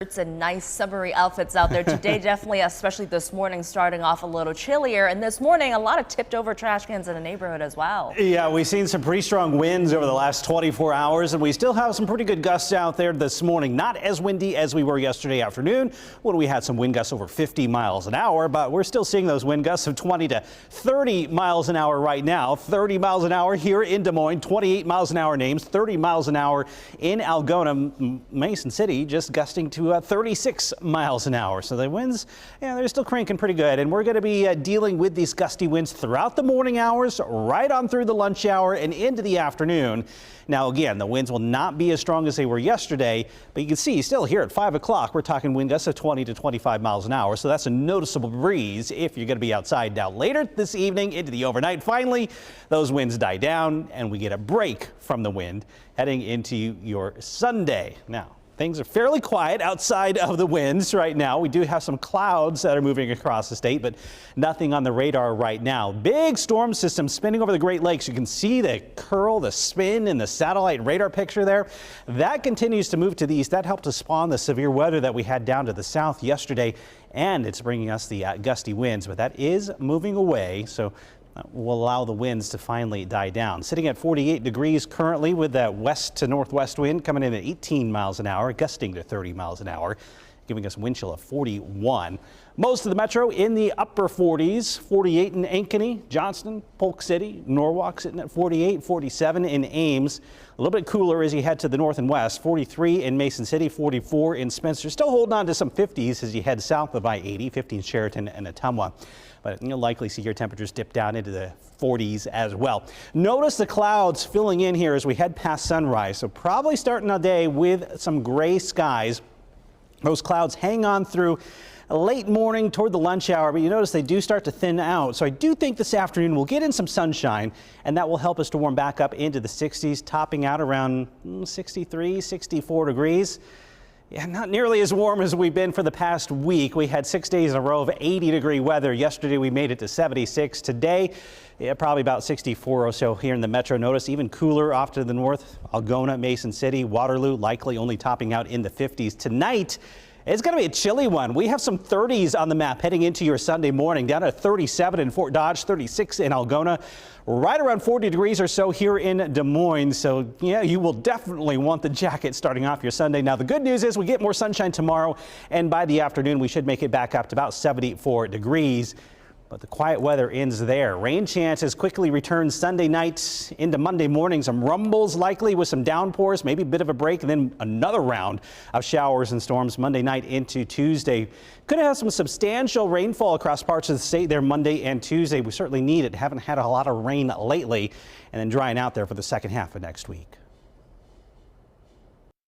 And nice summery outfits out there today. Definitely, especially this morning, starting off a little chillier. And this morning, a lot of tipped over trash cans in the neighborhood as well. Yeah, we've seen some pretty strong winds over the last 24 hours, and we still have some pretty good gusts out there this morning. Not as windy as we were yesterday afternoon when we had some wind gusts over 50 miles an hour, but we're still seeing those wind gusts of 20 to 30 miles an hour right now. 30 miles an hour here in Des Moines, 28 miles an hour in Ames, 30 miles an hour in Algona. Mason City just gusting to 36 miles an hour. So the winds, yeah, they're still cranking pretty good. And we're going to be dealing with these gusty winds throughout the morning hours, right on through the lunch hour and into the afternoon. Now, again, the winds will not be as strong as they were yesterday, but you can see still here at 5 o'clock, we're talking wind gusts of 20 to 25 miles an hour. So that's a noticeable breeze if you're going to be outside. Now, later this evening into the overnight, finally, those winds die down and we get a break from the wind heading into your Sunday. Now, things are fairly quiet outside of the winds right now. We do have some clouds that are moving across the state, but nothing on the radar right now. Big storm system spinning over the Great Lakes. You can see the curl, the spin in the satellite radar picture there. That continues to move to the east. That helped to spawn the severe weather that we had down to the south yesterday, and it's bringing us the gusty winds, but that is moving away. So will allow the winds to finally die down. Sitting at 48 degrees currently with that west to northwest wind coming in at 18 miles an hour, gusting to 30 miles an hour, giving us a wind chill of 41. Most of the metro in the upper 40s, 48 in Ankeny, Johnston, Polk City, Norwalk sitting at 48, 47 in Ames. A little bit cooler as you head to the north and west, 43 in Mason City, 44 in Spencer. Still holding on to some 50s as you head south of I-80, 50 in Sheraton and Ottumwa. But you'll likely see your temperatures dip down into the 40s as well. Notice the clouds filling in here as we head past sunrise. So probably starting our day with some gray skies. Those clouds hang on through late morning toward the lunch hour, but you notice they do start to thin out. So I do think this afternoon we'll get in some sunshine, and that will help us to warm back up into the 60s, topping out around 63, 64 degrees. Yeah, not nearly as warm as we've been for the past week. We had 6 days in a row of 80-degree weather. Yesterday we made it to 76. Today, yeah, probably about 64 or so here in the metro. Notice even cooler off to the north. Algona, Mason City, Waterloo, likely only topping out in the 50s. Tonight, it's going to be a chilly one. We have some 30s on the map heading into your Sunday morning, down to 37 in Fort Dodge, 36 in Algona, right around 40 degrees or so here in Des Moines. So, yeah, you will definitely want the jacket starting off your Sunday. Now, the good news is we get more sunshine tomorrow, and by the afternoon, we should make it back up to about 74 degrees. But the quiet weather ends there. Rain chances quickly return Sunday night into Monday morning. Some rumbles likely with some downpours, maybe a bit of a break, and then another round of showers and storms Monday night into Tuesday. Could have some substantial rainfall across parts of the state there Monday and Tuesday. We certainly need it. Haven't had a lot of rain lately, and then drying out there for the second half of next week.